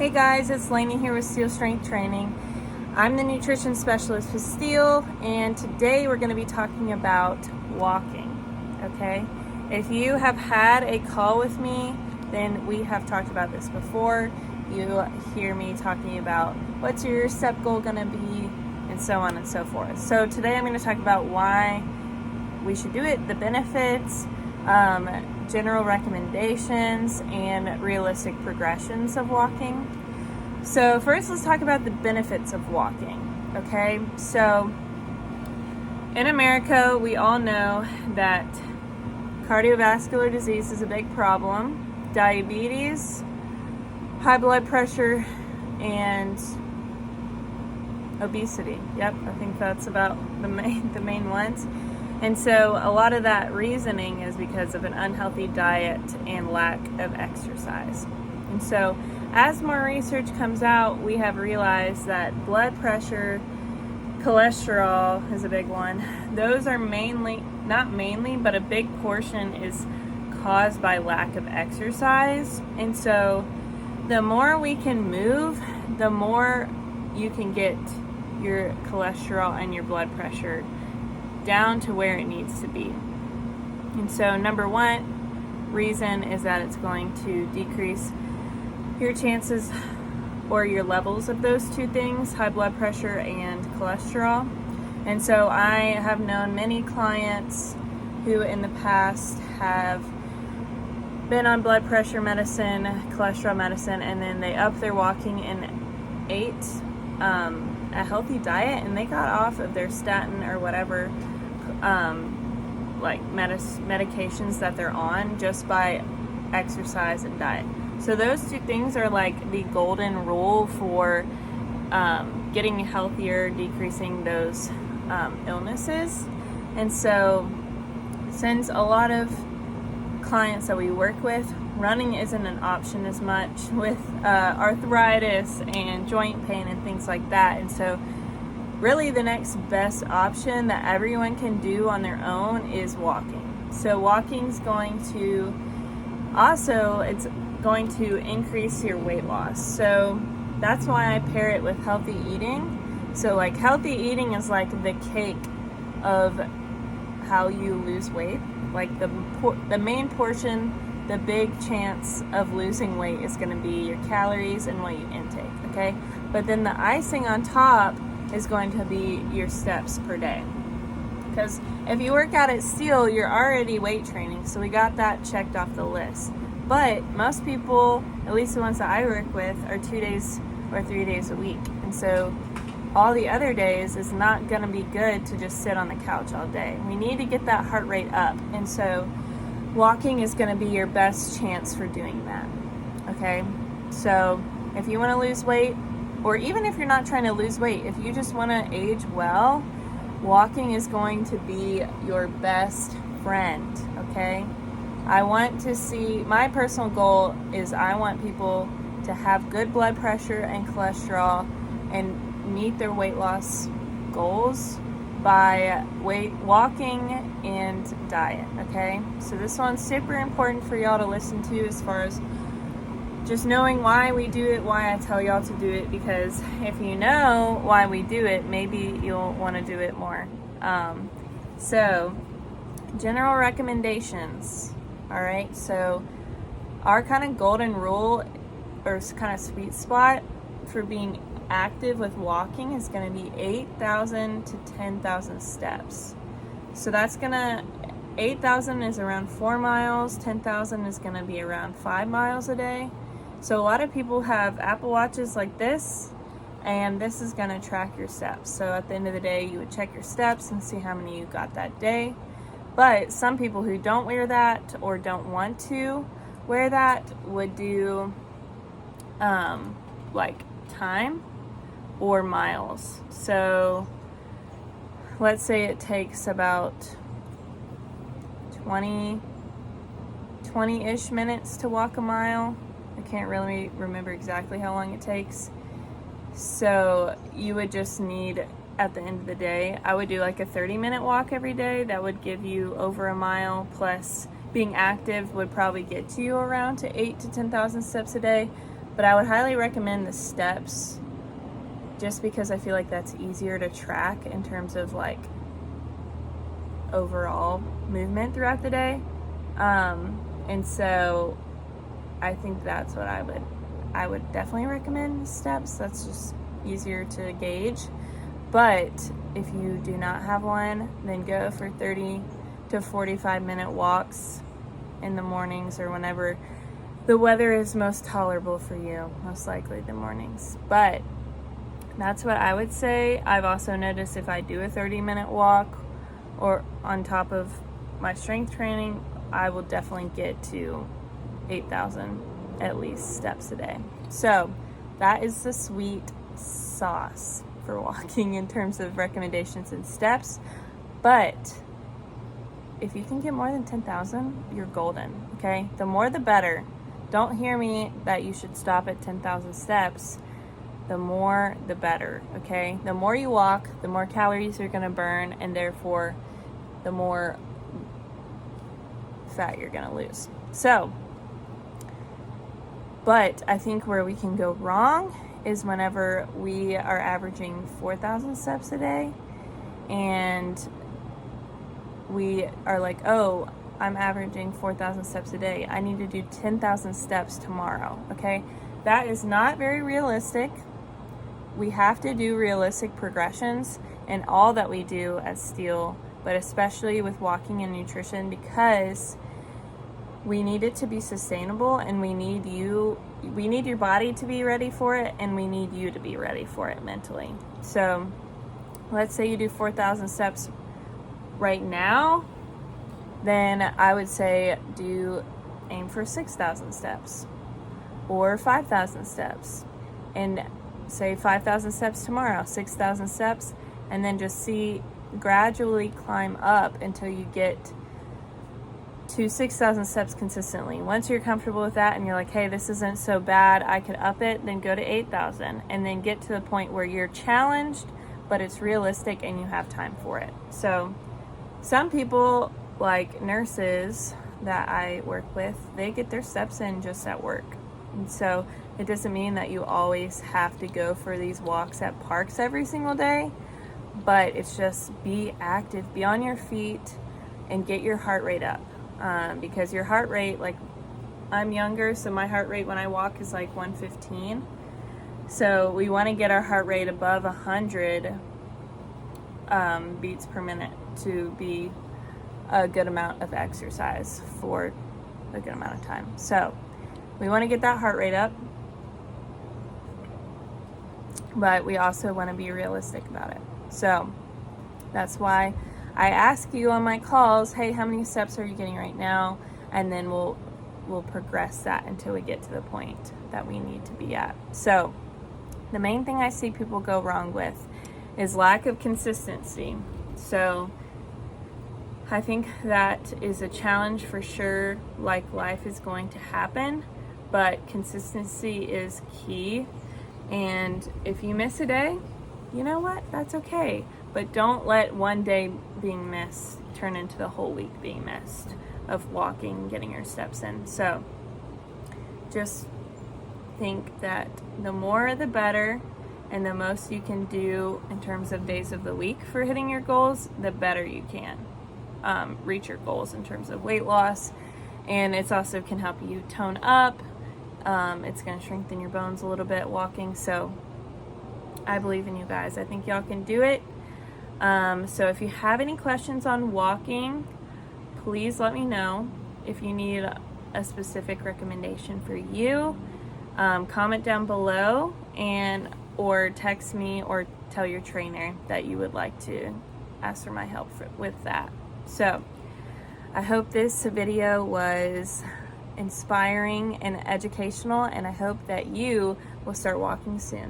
Hey guys, it's Laney here with Steel Strength Training. I'm the nutrition specialist with Steel, and today we're going to be talking about walking, okay? If you have had a call with me, then we have talked about this before. You hear me talking about what's your step goal going to be, and so on and so forth. So today I'm going to talk about why we should do it, the benefits, general recommendations, and realistic progressions of walking. So first, let's talk about the benefits of walking, okay? So in America, we all know that cardiovascular disease is a big problem, diabetes, high blood pressure, and obesity. Yep, I think that's about the main ones. And so a lot of that reasoning is because of an unhealthy diet and lack of exercise. And so as more research comes out, we have realized that blood pressure, cholesterol is a big one. Those are not mainly, but a big portion is caused by lack of exercise. And so the more we can move, the more you can get your cholesterol and your blood pressure down to where it needs to be. And so number one reason is that it's going to decrease your chances or your levels of those two things, high blood pressure and cholesterol. And so I have known many clients who in the past have been on blood pressure medicine, cholesterol medicine, and then they upped their walking and ate a healthy diet, and they got off of their statin or whatever medications that they're on just by exercise and diet. So those two things are like the golden rule for getting healthier, decreasing those illnesses. And so since a lot of clients that we work with, running isn't an option as much with arthritis and joint pain and things like that. And so really the next best option that everyone can do on their own is walking. So walking's going to it's going to increase your weight loss. So that's why I pair it with healthy eating. So like healthy eating is like the cake of how you lose weight. Like the main portion, the big chance of losing weight is going to be your calories and what you intake, okay? But then the icing on top is going to be your steps per day. Because if you work out at Steel, you're already weight training, so we got that checked off the list. But most people, at least the ones that I work with, are 2 days or 3 days a week. And so all the other days is not going to be good to just sit on the couch all day. We need to get that heart rate up. And so walking is going to be your best chance for doing that. Okay? So if you want to lose weight, or even if you're not trying to lose weight, if you just want to age well, walking is going to be your best friend. Okay? I want to see, my personal goal is I want people to have good blood pressure and cholesterol and meet their weight loss goals by walking and diet, okay? So this one's super important for y'all to listen to as far as just knowing why we do it, why I tell y'all to do it, because if you know why we do it, maybe you'll want to do it more. So general recommendations. All right, so our kind of golden rule or kind of sweet spot for being active with walking is going to be 8,000 to 10,000 steps. So that's going to, 8,000 is around 4 miles, 10,000 is going to be around 5 miles a day. So a lot of people have Apple Watches like this, and this is going to track your steps. So at the end of the day, you would check your steps and see how many you got that day. But some people who don't wear that or don't want to wear that would do like time or miles. So let's say it takes about 20-ish minutes to walk a mile. I can't really remember exactly how long it takes. So you would just need, at the end of the day, I would do like a 30-minute walk every day. That would give you over a mile, plus being active would probably get you around to 8,000 to 10,000 steps a day. But I would highly recommend the steps, just because I feel like that's easier to track in terms of like overall movement throughout the day. And so I think that's what I would definitely recommend steps. That's just easier to gauge. But if you do not have one, then go for 30 to 45 minute walks in the mornings, or whenever the weather is most tolerable for you, most likely the mornings. But that's what I would say. I've also noticed if I do a 30-minute walk or on top of my strength training, I will definitely get to 8,000 at least steps a day. So that is the sweet sauce for walking in terms of recommendations and steps. But if you can get more than 10,000, you're golden, okay? The more the better. Don't hear me that you should stop at 10,000 steps. The more the better, okay? The more you walk, the more calories you're gonna burn, and therefore the more fat you're gonna lose. So, but I think where we can go wrong is whenever we are averaging 4,000 steps a day and we are like, oh, I'm averaging 4,000 steps a day. I need to do 10,000 steps tomorrow, okay? That is not very realistic. We have to do realistic progressions in all that we do at Steel, but especially with walking and nutrition, because we need it to be sustainable, and we need your body to be ready for it, and we need you to be ready for it mentally. So let's say you do 4,000 steps right now, then I would say aim for 6,000 steps or 5,000 steps, and say 5,000 steps tomorrow, 6,000 steps, and then just gradually climb up until you get to 6,000 steps consistently. Once you're comfortable with that and you're like, hey, this isn't so bad, I could up it, then go to 8,000, and then get to the point where you're challenged, but it's realistic and you have time for it. So some people, like nurses that I work with, they get their steps in just at work. And so it doesn't mean that you always have to go for these walks at parks every single day, but it's just be active, be on your feet, and get your heart rate up. Because your heart rate, like, I'm younger, so my heart rate when I walk is like 115. So we want to get our heart rate above 100 beats per minute to be a good amount of exercise for a good amount of time. So we want to get that heart rate up, but we also want to be realistic about it. So that's why I ask you on my calls, hey, how many steps are you getting right now? And then we'll progress that until we get to the point that we need to be at. So the main thing I see people go wrong with is lack of consistency. So I think that is a challenge for sure. Like, life is going to happen, but consistency is key. And if you miss a day, you know what? That's okay. But don't let one day being missed turn into the whole week being missed of walking, getting your steps in. So just think that the more the better, and the most you can do in terms of days of the week for hitting your goals, the better you can reach your goals in terms of weight loss. And it's also can help you tone up. It's going to strengthen your bones a little bit walking. So I believe in you guys. I think y'all can do it. So if you have any questions on walking, please let me know. If you need a specific recommendation for you, comment down below, or text me, or tell your trainer that you would like to ask for my help with that. So I hope this video was inspiring and educational, and I hope that you will start walking soon.